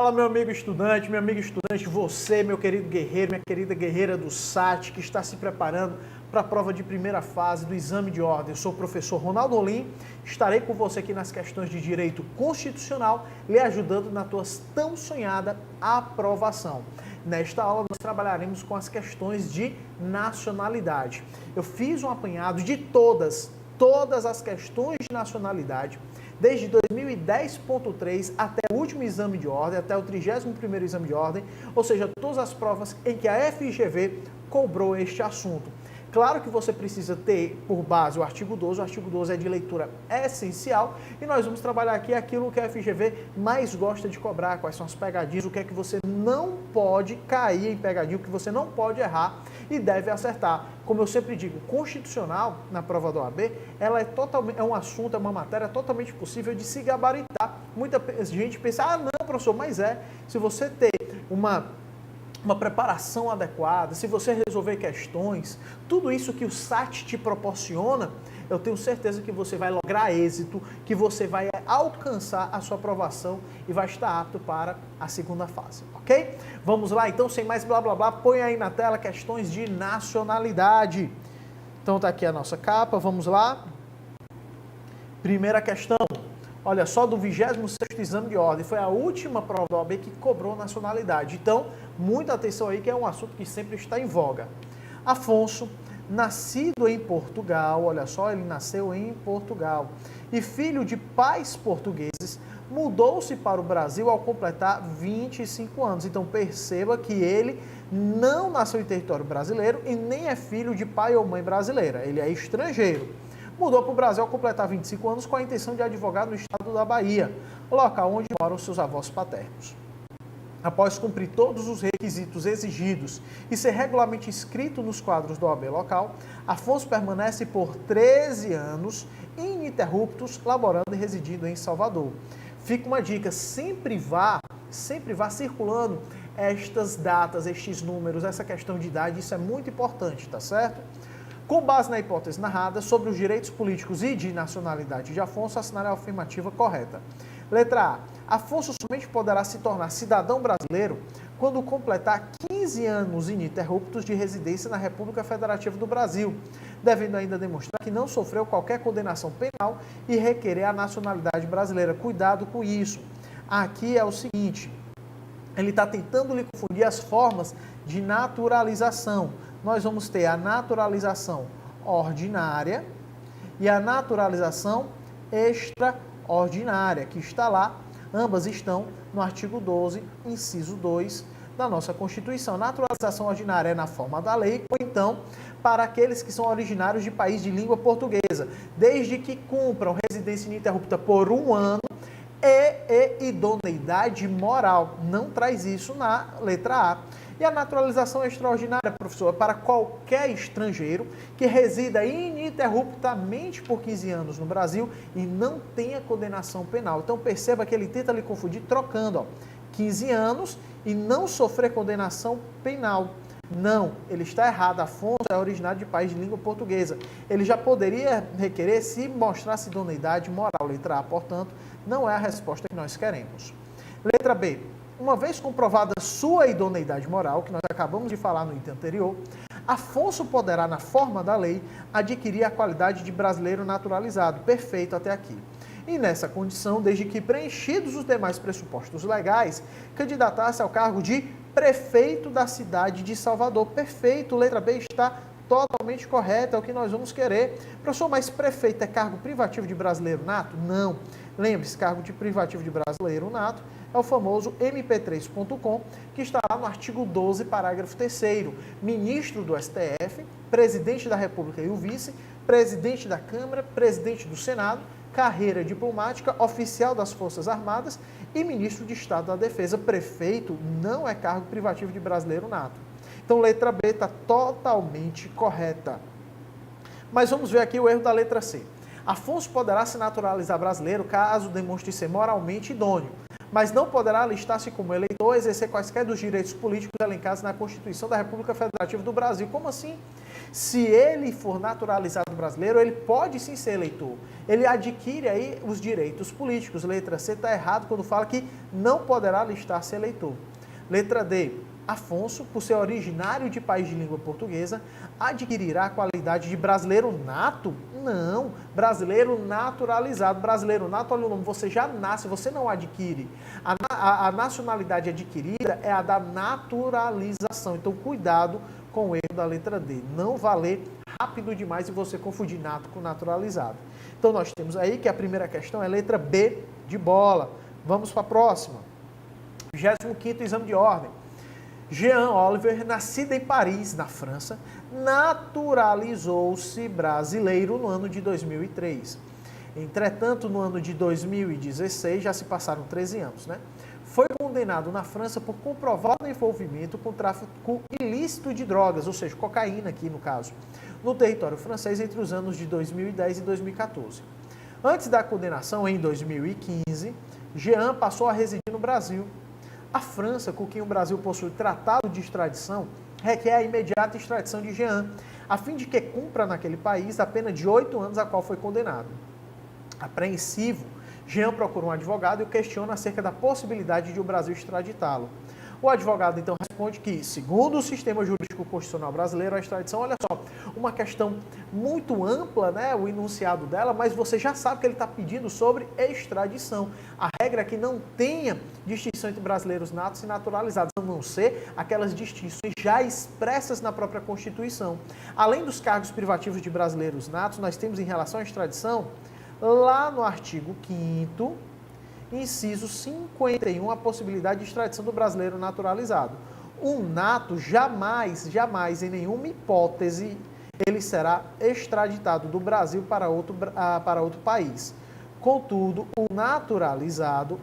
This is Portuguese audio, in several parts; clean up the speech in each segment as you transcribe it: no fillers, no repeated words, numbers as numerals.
Fala, meu amigo estudante, minha amiga estudante, você, meu querido guerreiro, minha querida guerreira do SAT, que está se preparando para a prova de primeira fase do exame de ordem. Eu sou o professor Ronaldo Olim, estarei com você aqui nas questões de direito constitucional, lhe ajudando na tua tão sonhada aprovação. Nesta aula, nós trabalharemos com as questões de nacionalidade. Eu fiz um apanhado de todas as questões de nacionalidade, desde 2010.3 até o último exame de ordem, até o 31º exame de ordem, ou seja, todas as provas em que a FGV cobrou este assunto. Claro que você precisa ter por base o artigo 12 é de leitura essencial e nós vamos trabalhar aqui aquilo que a FGV mais gosta de cobrar, quais são as pegadinhas, o que é que você não pode cair em pegadinha, o que você não pode errar e deve acertar. Como eu sempre digo, constitucional na prova da OAB, ela é um assunto, é uma matéria totalmente possível de se gabaritar. Muita gente pensa, não, professor, mas se você ter uma preparação adequada, se você resolver questões, tudo isso que o SAT te proporciona, eu tenho certeza que você vai lograr êxito, que você vai alcançar a sua aprovação e vai estar apto para a segunda fase, ok? Vamos lá, então, sem mais blá blá blá, põe aí na tela questões de nacionalidade. Então tá aqui a nossa capa, vamos lá. Primeira questão. Olha só, do 26º exame de ordem, foi a última prova da OAB que cobrou nacionalidade. Então, muita atenção aí, que é um assunto que sempre está em voga. Afonso, nascido em Portugal, olha só, ele nasceu em Portugal, e filho de pais portugueses, mudou-se para o Brasil ao completar 25 anos. Então, perceba que ele não nasceu em território brasileiro e nem é filho de pai ou mãe brasileira, ele é estrangeiro. Mudou para o Brasil ao completar 25 anos com a intenção de advogar no estado da Bahia, local onde moram seus avós paternos. Após cumprir todos os requisitos exigidos e ser regularmente inscrito nos quadros da OAB local, Afonso permanece por 13 anos ininterruptos, laborando e residindo em Salvador. Fica uma dica, sempre vá circulando estas datas, estes números, essa questão de idade, isso é muito importante, tá certo? Com base na hipótese narrada sobre os direitos políticos e de nacionalidade de Afonso, assinale a afirmativa correta. Letra A. Afonso somente poderá se tornar cidadão brasileiro quando completar 15 anos ininterruptos de residência na República Federativa do Brasil, devendo ainda demonstrar que não sofreu qualquer condenação penal e requerer a nacionalidade brasileira. Cuidado com isso. Aqui é o seguinte, ele está tentando lhe confundir as formas de naturalização. Nós vamos ter a naturalização ordinária e a naturalização extraordinária, que está lá, ambas estão no artigo 12, inciso 2 da nossa Constituição. Naturalização ordinária é na forma da lei, ou então para aqueles que são originários de país de língua portuguesa, desde que cumpram residência ininterrupta por 1 ano e idoneidade moral. Não traz isso na letra A. E a naturalização extraordinária, professor, é para qualquer estrangeiro que resida ininterruptamente por 15 anos no Brasil e não tenha condenação penal. Então perceba que ele tenta lhe confundir trocando, 15 anos e não sofrer condenação penal. Não, ele está errado. Afonso é originário de país de língua portuguesa. Ele já poderia requerer se mostrasse idoneidade moral. Letra A, portanto, não é a resposta que nós queremos. Letra B. Uma vez comprovada sua idoneidade moral, que nós acabamos de falar no item anterior, Afonso poderá, na forma da lei, adquirir a qualidade de brasileiro naturalizado. Perfeito até aqui. E nessa condição, desde que preenchidos os demais pressupostos legais, candidatar-se ao cargo de prefeito da cidade de Salvador. Perfeito, letra B está totalmente correta, é o que nós vamos querer. Professor, mas prefeito é cargo privativo de brasileiro nato? Não. Lembre-se, cargo de privativo de brasileiro nato é o famoso mp3.com, que está lá no artigo 12, parágrafo 3º. Ministro do STF, presidente da República e o vice, presidente da Câmara, presidente do Senado, carreira diplomática, oficial das Forças Armadas e ministro de Estado da Defesa. Prefeito não é cargo privativo de brasileiro nato. Então, letra B está totalmente correta. Mas vamos ver aqui o erro da letra C. Afonso poderá se naturalizar brasileiro caso demonstre ser moralmente idôneo, mas não poderá alistar-se como eleitor ou exercer quaisquer dos direitos políticos elencados na Constituição da República Federativa do Brasil. Como assim? Se ele for naturalizado brasileiro, ele pode sim ser eleitor. Ele adquire aí os direitos políticos. Letra C está errado quando fala que não poderá listar-se eleitor. Letra D, Afonso, por ser originário de país de língua portuguesa, adquirirá a qualidade de brasileiro nato? Não, brasileiro naturalizado. Brasileiro nato, olha o nome, você já nasce, você não adquire. A nacionalidade adquirida é a da naturalização. Então, cuidado com o erro da letra D. Não valer rápido demais e você confundir nato com naturalizado. Então, nós temos aí que a primeira questão é letra B de bola. Vamos para a próxima. 25º exame de ordem. Jean Oliver, nascido em Paris, na França, naturalizou-se brasileiro no ano de 2003. Entretanto, no ano de 2016, já se passaram 13 anos, né? Foi condenado na França por comprovado envolvimento com tráfico ilícito de drogas, ou seja, cocaína aqui no caso, no território francês entre os anos de 2010 e 2014. Antes da condenação, em 2015, Jean passou a residir no Brasil. A França, com quem o Brasil possui tratado de extradição, requer a imediata extradição de Jean, a fim de que cumpra naquele país a pena de 8 anos a qual foi condenado. Apreensivo, Jean procura um advogado e o questiona acerca da possibilidade de o Brasil extraditá-lo. O advogado então responde que, segundo o sistema jurídico constitucional brasileiro, a extradição, olha só, uma questão muito ampla, né, o enunciado dela, mas você já sabe que ele está pedindo sobre extradição. A regra é que não tenha distinção entre brasileiros natos e naturalizados, a não ser aquelas distinções já expressas na própria Constituição. Além dos cargos privativos de brasileiros natos, nós temos em relação à extradição, lá no artigo 5º, inciso 51, a possibilidade de extradição do brasileiro naturalizado. Um nato jamais, em nenhuma hipótese, ele será extraditado do Brasil para outro país. Contudo, o naturalizado,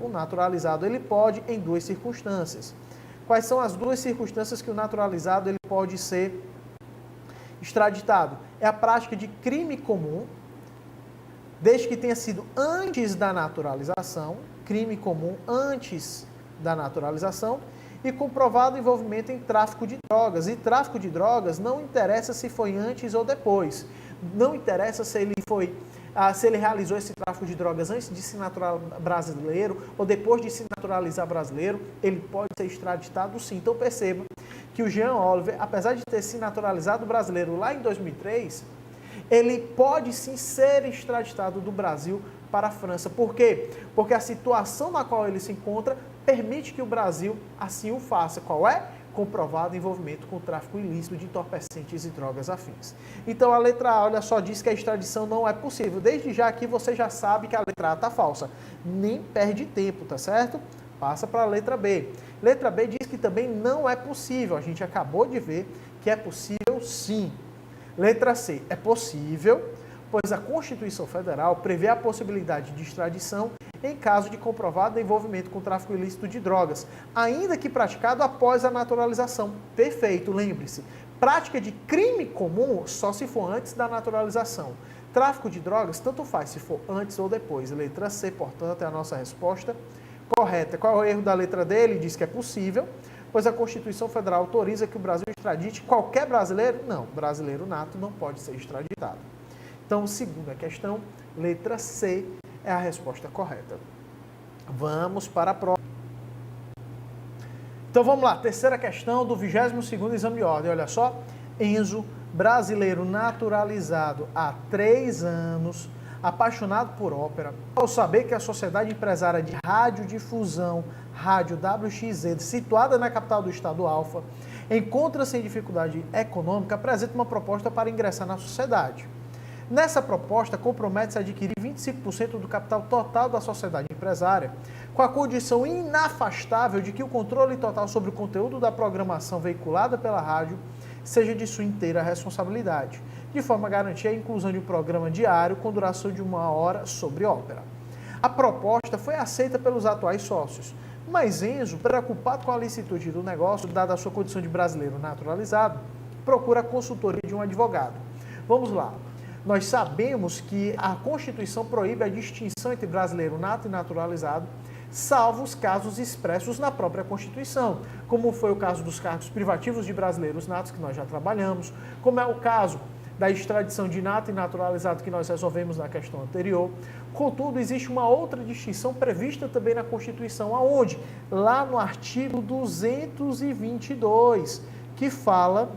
ele pode em 2 circunstâncias. Quais são as 2 circunstâncias que o naturalizado ele pode ser extraditado? É a prática de crime comum, desde que tenha sido antes da naturalização, crime comum antes da naturalização, e comprovado envolvimento em tráfico de drogas. E tráfico de drogas não interessa se foi antes ou depois. Não interessa se ele realizou esse tráfico de drogas antes de se naturalizar brasileiro ou depois de se naturalizar brasileiro, ele pode ser extraditado sim. Então perceba que o Jean Oliver, apesar de ter se naturalizado brasileiro lá em 2003, ele pode sim ser extraditado do Brasil para a França. Por quê? Porque a situação na qual ele se encontra permite que o Brasil assim o faça. Qual é? Comprovado envolvimento com tráfico ilícito de entorpecentes e drogas afins. Então a letra A, olha só, diz que a extradição não é possível. Desde já aqui você já sabe que a letra A está falsa. Nem perde tempo, tá certo? Passa para a letra B. Letra B diz que também não é possível. A gente acabou de ver que é possível sim. Letra C, é possível, pois a Constituição Federal prevê a possibilidade de extradição em caso de comprovado envolvimento com tráfico ilícito de drogas, ainda que praticado após a naturalização. Perfeito, lembre-se, prática de crime comum só se for antes da naturalização. Tráfico de drogas, tanto faz se for antes ou depois. Letra C, portanto, é a nossa resposta correta. Qual é o erro da letra D? Ele diz que é possível, pois a Constituição Federal autoriza que o Brasil extradite qualquer brasileiro? Não, brasileiro nato não pode ser extraditado. Então, segunda questão, letra C é a resposta correta. Vamos para a próxima. Então, vamos lá, terceira questão do 22º exame de ordem. Olha só, Enzo, brasileiro naturalizado há 3 anos, apaixonado por ópera, ao saber que a Sociedade Empresária de Radiodifusão, Rádio WXZ, situada na capital do estado Alfa, encontra-se em dificuldade econômica, apresenta uma proposta para ingressar na sociedade. Nessa proposta, compromete-se a adquirir 25% do capital total da sociedade empresária, com a condição inafastável de que o controle total sobre o conteúdo da programação veiculada pela rádio seja de sua inteira responsabilidade, de forma a garantir a inclusão de um programa diário com duração de 1 hora sobre ópera. A proposta foi aceita pelos atuais sócios, mas Enzo, preocupado com a licitude do negócio, dada a sua condição de brasileiro naturalizado, procura a consultoria de um advogado. Vamos lá. Nós sabemos que a Constituição proíbe a distinção entre brasileiro nato e naturalizado, salvo os casos expressos na própria Constituição, como foi o caso dos cargos privativos de brasileiros natos, que nós já trabalhamos, como é o caso da extradição de nato e naturalizado, que nós resolvemos na questão anterior. Contudo, existe uma outra distinção prevista também na Constituição, aonde? Lá no artigo 222, que fala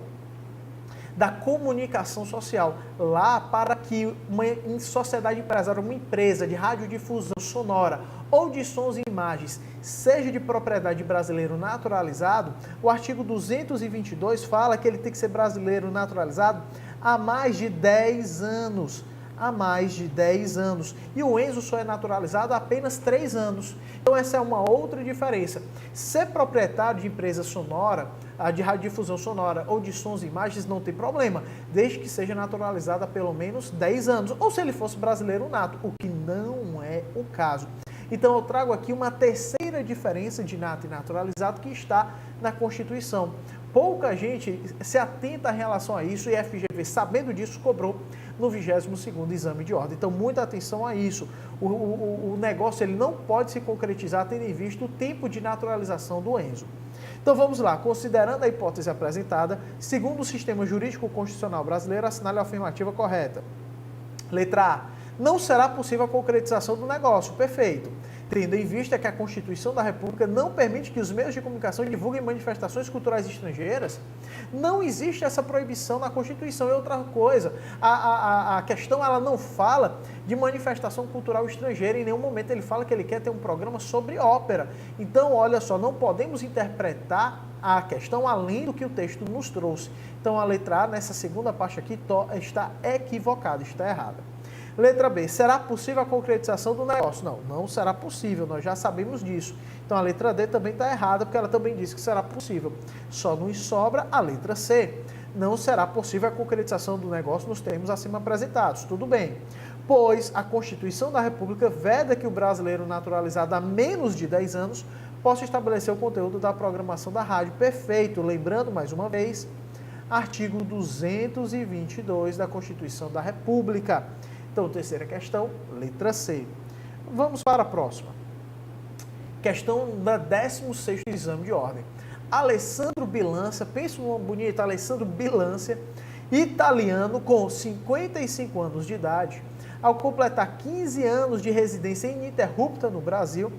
da comunicação social. Lá, para que uma sociedade empresária, uma empresa de radiodifusão sonora ou de sons e imagens seja de propriedade brasileiro naturalizado, o artigo 222 fala que ele tem que ser brasileiro naturalizado há mais de 10 anos. Há mais de 10 anos. E o Enzo só é naturalizado há apenas 3 anos. Então essa é uma outra diferença. Ser proprietário de empresa sonora, de radiodifusão sonora ou de sons e imagens não tem problema, desde que seja naturalizado há pelo menos 10 anos. Ou se ele fosse brasileiro nato, o que não é o caso. Então eu trago aqui uma terceira diferença de nato e naturalizado que está na Constituição. Pouca gente se atenta em relação a isso e a FGV, sabendo disso, cobrou no 22º exame de ordem. Então, muita atenção a isso. O negócio ele não pode se concretizar tendo em vista o tempo de naturalização do Enzo. Então, vamos lá. Considerando a hipótese apresentada, segundo o sistema jurídico constitucional brasileiro, assinale a afirmativa correta. Letra A. Não será possível a concretização do negócio. Perfeito. Tendo em vista que a Constituição da República não permite que os meios de comunicação divulguem manifestações culturais estrangeiras, não existe essa proibição na Constituição. E outra coisa, a questão ela não fala de manifestação cultural estrangeira, em nenhum momento ele fala que ele quer ter um programa sobre ópera. Então, olha só, não podemos interpretar a questão além do que o texto nos trouxe. Então, a letra A, nessa segunda parte aqui, está equivocada, está errada. Letra B, será possível a concretização do negócio? Não, não será possível, nós já sabemos disso. Então a letra D também está errada, porque ela também disse que será possível. Só nos sobra a letra C. Não será possível a concretização do negócio nos termos acima apresentados. Tudo bem, pois a Constituição da República veda que o brasileiro naturalizado há menos de 10 anos possa estabelecer o conteúdo da programação da rádio. Perfeito, lembrando mais uma vez, artigo 222 da Constituição da República. Então, terceira questão, letra C. Vamos para a próxima. Questão da 16º exame de ordem. Alessandro Bilancia, pensa num nome bonito, Alessandro Bilancia, italiano com 55 anos de idade, ao completar 15 anos de residência ininterrupta no Brasil,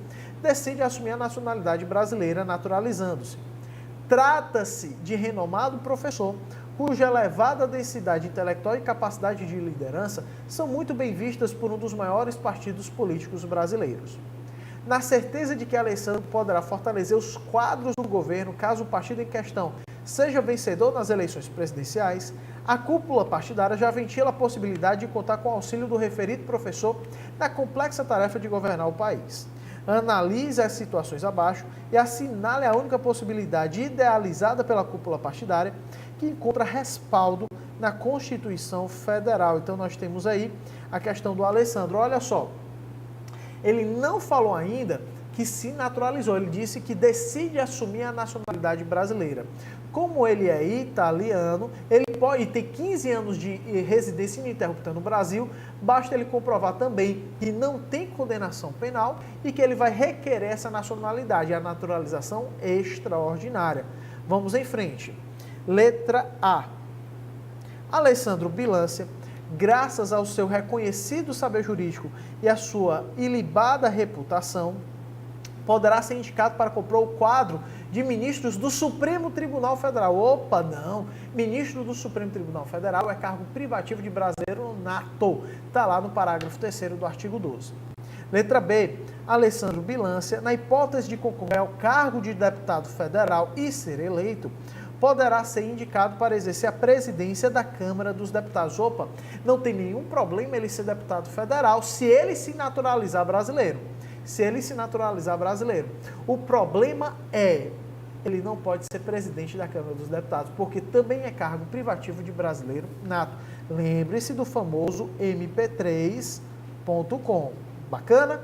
decide assumir a nacionalidade brasileira naturalizando-se. Trata-se de renomado professor, cuja elevada densidade intelectual e capacidade de liderança são muito bem vistas por um dos maiores partidos políticos brasileiros. Na certeza de que Alessandro poderá fortalecer os quadros do governo caso o partido em questão seja vencedor nas eleições presidenciais, a cúpula partidária já ventila a possibilidade de contar com o auxílio do referido professor na complexa tarefa de governar o país. Analise as situações abaixo e assinale a única possibilidade idealizada pela cúpula partidária que encontra respaldo na Constituição Federal. Então, nós temos aí a questão do Alessandro. Olha só, ele não falou ainda que se naturalizou, ele disse que decide assumir a nacionalidade brasileira. Como ele é italiano, ele pode ter 15 anos de residência ininterrupta no Brasil, basta ele comprovar também que não tem condenação penal e que ele vai requerer essa nacionalidade, a naturalização extraordinária. Vamos em frente. Letra A. Alessandro Bilancia, graças ao seu reconhecido saber jurídico e à sua ilibada reputação, poderá ser indicado para compor o quadro de ministros do Supremo Tribunal Federal. Opa, não! Ministro do Supremo Tribunal Federal é cargo privativo de brasileiro nato. Está lá no parágrafo 3º do artigo 12. Letra B. Alessandro Bilancia, na hipótese de concorrer ao cargo de deputado federal e ser eleito, poderá ser indicado para exercer a presidência da Câmara dos Deputados. Opa, não tem nenhum problema ele ser deputado federal se ele se naturalizar brasileiro. O problema é, ele não pode ser presidente da Câmara dos Deputados, porque também é cargo privativo de brasileiro nato. Lembre-se do famoso mp3.com. Bacana?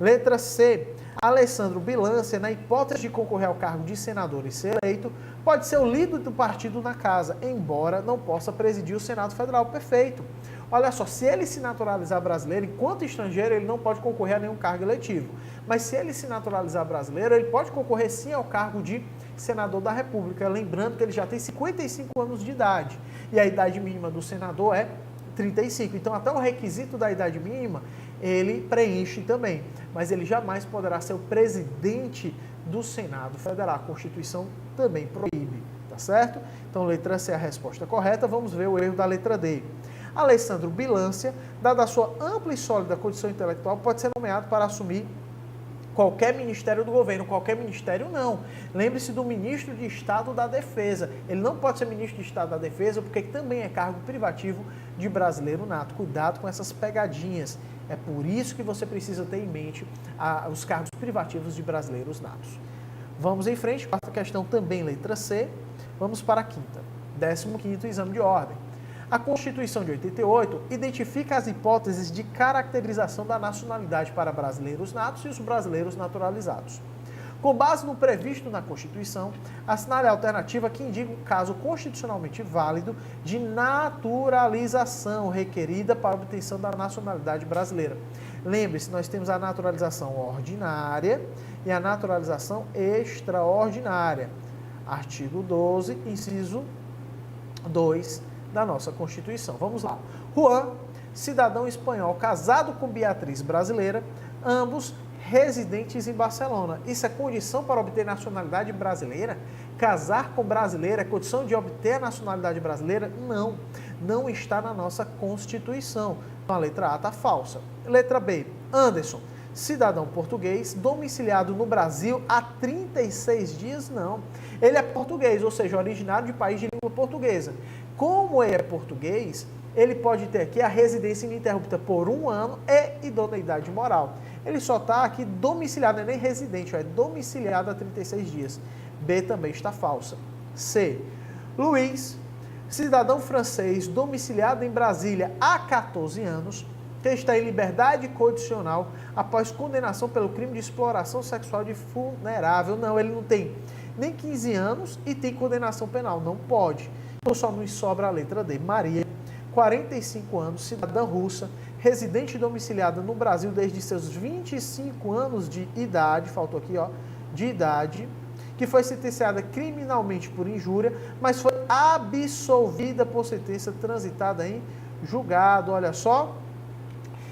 Letra C. Alessandro Bilancia, na hipótese de concorrer ao cargo de senador e ser eleito, pode ser o líder do partido na casa, embora não possa presidir o Senado Federal. Perfeito. Olha só, se ele se naturalizar brasileiro, enquanto estrangeiro, ele não pode concorrer a nenhum cargo eletivo. Mas se ele se naturalizar brasileiro, ele pode concorrer sim ao cargo de senador da República. Lembrando que ele já tem 55 anos de idade. E a idade mínima do senador é 35. Então, até o requisito da idade mínima, ele preenche também. Mas ele jamais poderá ser o presidente do Senado Federal. A Constituição também proíbe, tá certo? Então, letra C é a resposta correta. Vamos ver o erro da letra D. Alessandro Bilância, dada a sua ampla e sólida condição intelectual, pode ser nomeado para assumir qualquer ministério do governo. Qualquer ministério não. Lembre-se do ministro de Estado da Defesa. Ele não pode ser ministro de Estado da Defesa porque também é cargo privativo de brasileiro nato. Cuidado com essas pegadinhas. É por isso que você precisa ter em mente os cargos privativos de brasileiros natos. Vamos em frente. Quarta questão também, letra C. Vamos para a quinta. 15º exame de ordem. A Constituição de 88 identifica as hipóteses de caracterização da nacionalidade para brasileiros natos e os brasileiros naturalizados. Com base no previsto na Constituição, assinale a alternativa que indica um caso constitucionalmente válido de naturalização requerida para a obtenção da nacionalidade brasileira. Lembre-se, nós temos a naturalização ordinária e a naturalização extraordinária. Artigo 12, inciso 2 da nossa Constituição. Vamos lá. Juan, cidadão espanhol casado com Beatriz brasileira, ambos residentes em Barcelona. Isso é condição para obter nacionalidade brasileira? Casar com brasileira é condição de obter a nacionalidade brasileira? Não, não está na nossa Constituição. Então a letra A está falsa. Letra B, Anderson, cidadão português, domiciliado no Brasil há 36 dias? Não. Ele é português, ou seja, originário de país de língua portuguesa. Como ele é português, ele pode ter aqui a residência ininterrupta por 1 ano e idoneidade moral. Ele só está aqui domiciliado, não é nem residente, é domiciliado há 36 dias. B também está falsa. C. Luiz, cidadão francês, domiciliado em Brasília há 14 anos, que está em liberdade condicional após condenação pelo crime de exploração sexual de vulnerável. Não, ele não tem nem 15 anos e tem condenação penal, não pode. Então só nos sobra a letra D. Maria, 45 anos, cidadã russa, residente domiciliada no Brasil desde seus 25 anos de idade, faltou aqui, ó, de idade, que foi sentenciada criminalmente por injúria, mas foi absolvida por sentença transitada em julgado. Olha só,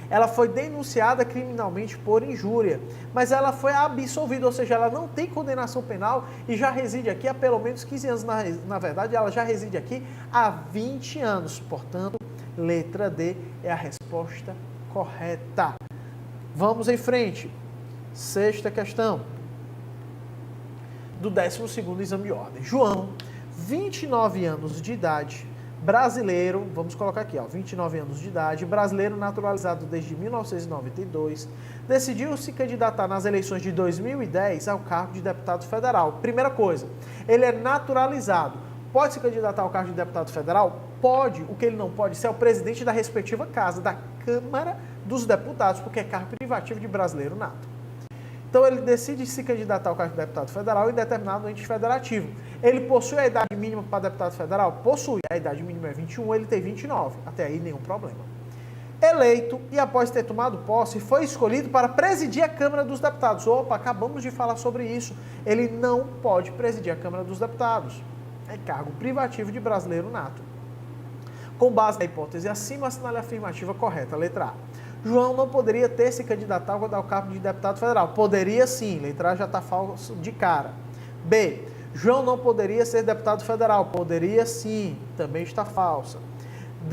ela foi denunciada criminalmente por injúria, mas ela foi absolvida, ou seja, ela não tem condenação penal e já reside aqui há pelo menos 15 anos. Na verdade, ela já reside aqui há 20 anos. Portanto, letra D é a resposta correta. Vamos em frente. Sexta questão do 12º exame de ordem. João, 29 anos de idade, brasileiro, vamos colocar aqui, ó, 29 anos de idade, brasileiro naturalizado desde 1992, decidiu se candidatar nas eleições de 2010 ao cargo de deputado federal. Primeira coisa, ele é naturalizado. Pode se candidatar ao cargo de deputado federal? Pode. O que ele não pode ser é o presidente da respectiva casa, da Câmara dos Deputados, porque é cargo privativo de brasileiro nato. Então, ele decide se candidatar ao cargo de deputado federal em determinado ente federativo. Ele possui a idade mínima para deputado federal? Possui. A idade mínima é 21, ele tem 29. Até aí, nenhum problema. Eleito e após ter tomado posse, foi escolhido para presidir a Câmara dos Deputados. Opa, acabamos de falar sobre isso. Ele não pode presidir a Câmara dos Deputados. É cargo privativo de brasileiro nato. Com base na hipótese acima, assinale a afirmativa correta. Letra A. João não poderia ter se candidatado ao cargo de deputado federal. Poderia sim, letra A já está falso de cara. B. João não poderia ser deputado federal. Poderia sim, também está falsa.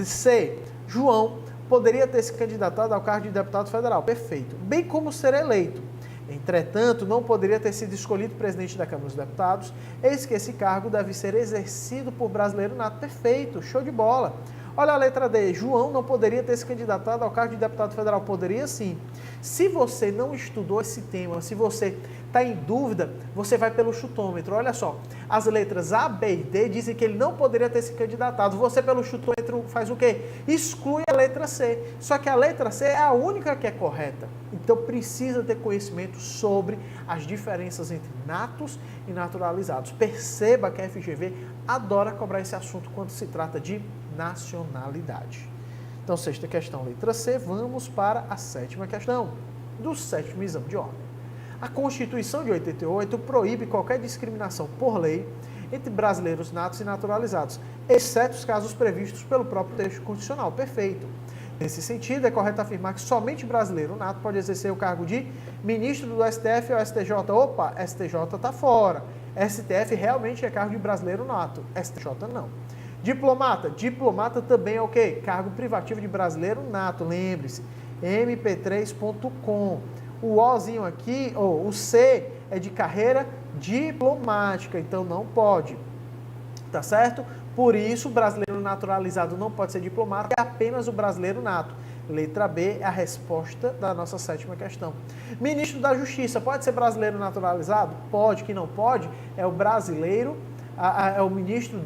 C. João poderia ter se candidatado ao cargo de deputado federal. Perfeito. Bem como ser eleito. Entretanto, não poderia ter sido escolhido presidente da Câmara dos Deputados, eis que esse cargo deve ser exercido por brasileiro nato. Perfeito, show de bola. Olha a letra D, João não poderia ter se candidatado ao cargo de deputado federal. Poderia sim. Se você não estudou esse tema, se você está em dúvida, você vai pelo chutômetro. Olha só, as letras A, B e D dizem que ele não poderia ter se candidatado. Você pelo chutômetro faz o quê? Exclui a letra C. Só que a letra C é a única que é correta. Então precisa ter conhecimento sobre as diferenças entre natos e naturalizados. Perceba que a FGV adora cobrar esse assunto quando se trata de nacionalidade. Então, sexta questão, letra C. Vamos para a sétima questão do sétimo exame de ordem. A Constituição de 88 proíbe qualquer discriminação por lei entre brasileiros natos e naturalizados, exceto os casos previstos pelo próprio texto constitucional. Perfeito. Nesse sentido, é correto afirmar que somente brasileiro nato pode exercer o cargo de ministro do STF ou STJ. Opa, STJ está fora. STF realmente é cargo de brasileiro nato, STJ não. Diplomata. Diplomata também é o quê? Cargo privativo de brasileiro nato, lembre-se. mp3.com. O Ozinho aqui, ou o C, é de carreira diplomática, então não pode. Tá certo? Por isso, o brasileiro naturalizado não pode ser diplomata, é apenas o brasileiro nato. Letra B é a resposta da nossa sétima questão. Ministro da Justiça, pode ser brasileiro naturalizado? Pode. Que não pode é o brasileiro, é o ministro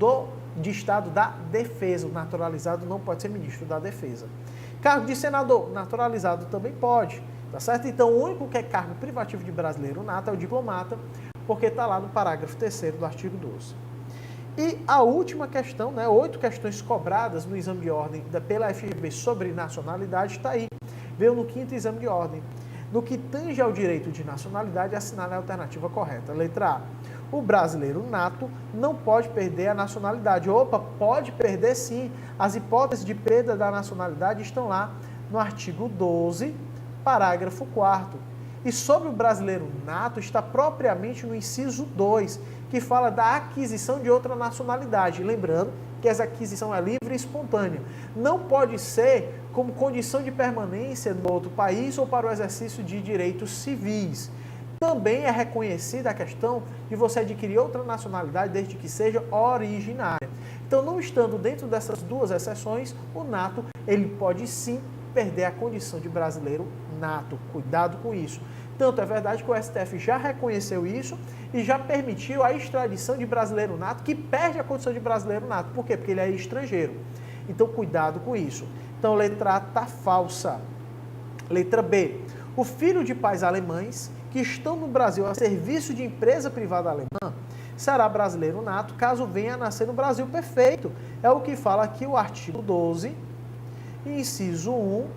de Estado da Defesa. O naturalizado não pode ser ministro da Defesa. Cargo de senador, naturalizado também pode. Tá certo? Então, o único que é cargo privativo de brasileiro nato é o diplomata, porque está lá no parágrafo 3º do artigo 12. E a última questão, 8 questões cobradas no exame de ordem pela FGV sobre nacionalidade, está aí. Veio no 5º exame de ordem. No que tange ao direito de nacionalidade, assinale a alternativa correta. Letra A. O brasileiro nato não pode perder a nacionalidade. Opa, pode perder sim. As hipóteses de perda da nacionalidade estão lá no artigo 12, parágrafo 4º. E sobre o brasileiro nato está propriamente no inciso 2, que fala da aquisição de outra nacionalidade. Lembrando que essa aquisição é livre e espontânea. Não pode ser como condição de permanência no outro país ou para o exercício de direitos civis. Também é reconhecida a questão de você adquirir outra nacionalidade desde que seja originária. Então, não estando dentro dessas duas exceções, o nato ele pode sim perder a condição de brasileiro nato. Cuidado com isso. Tanto é verdade que o STF já reconheceu isso e já permitiu a extradição de brasileiro nato que perde a condição de brasileiro nato. Por quê? Porque ele é estrangeiro. Então, cuidado com isso. Então, letra A está falsa. Letra B. O filho de pais alemães que estão no Brasil a serviço de empresa privada alemã será brasileiro nato caso venha a nascer no Brasil. Perfeito. É o que fala aqui o artigo 12, inciso 1,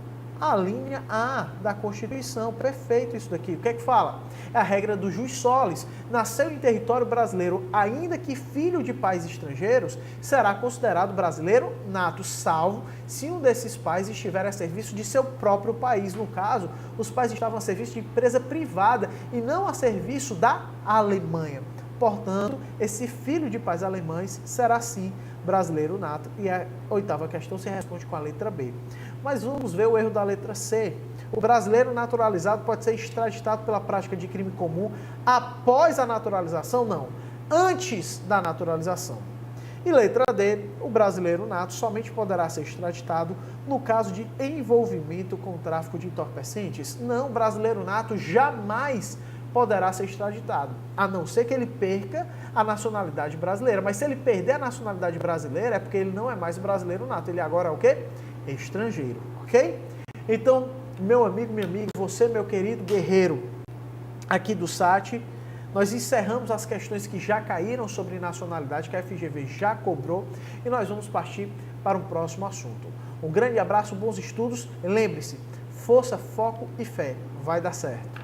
a linha A da Constituição. Perfeito isso daqui. O que é que fala? É a regra do jus solis. Nasceu em território brasileiro, ainda que filho de pais estrangeiros, será considerado brasileiro nato, salvo se um desses pais estiver a serviço de seu próprio país. No caso, os pais estavam a serviço de empresa privada e não a serviço da Alemanha. Portanto, esse filho de pais alemães será sim brasileiro nato. E a oitava questão se responde com a letra B. Mas vamos ver o erro da letra C. O brasileiro naturalizado pode ser extraditado pela prática de crime comum após a naturalização? Não. Antes da naturalização. E letra D, o brasileiro nato somente poderá ser extraditado no caso de envolvimento com o tráfico de entorpecentes? Não, o brasileiro nato jamais poderá ser extraditado, a não ser que ele perca a nacionalidade brasileira. Mas se ele perder a nacionalidade brasileira, é porque ele não é mais brasileiro nato, ele agora é o quê? Estrangeiro, ok? Então, meu amigo, minha amiga, você, meu querido guerreiro aqui do SAT, nós encerramos as questões que já caíram sobre nacionalidade, que a FGV já cobrou, e nós vamos partir para um próximo assunto. Um grande abraço, bons estudos, lembre-se, força, foco e fé, vai dar certo.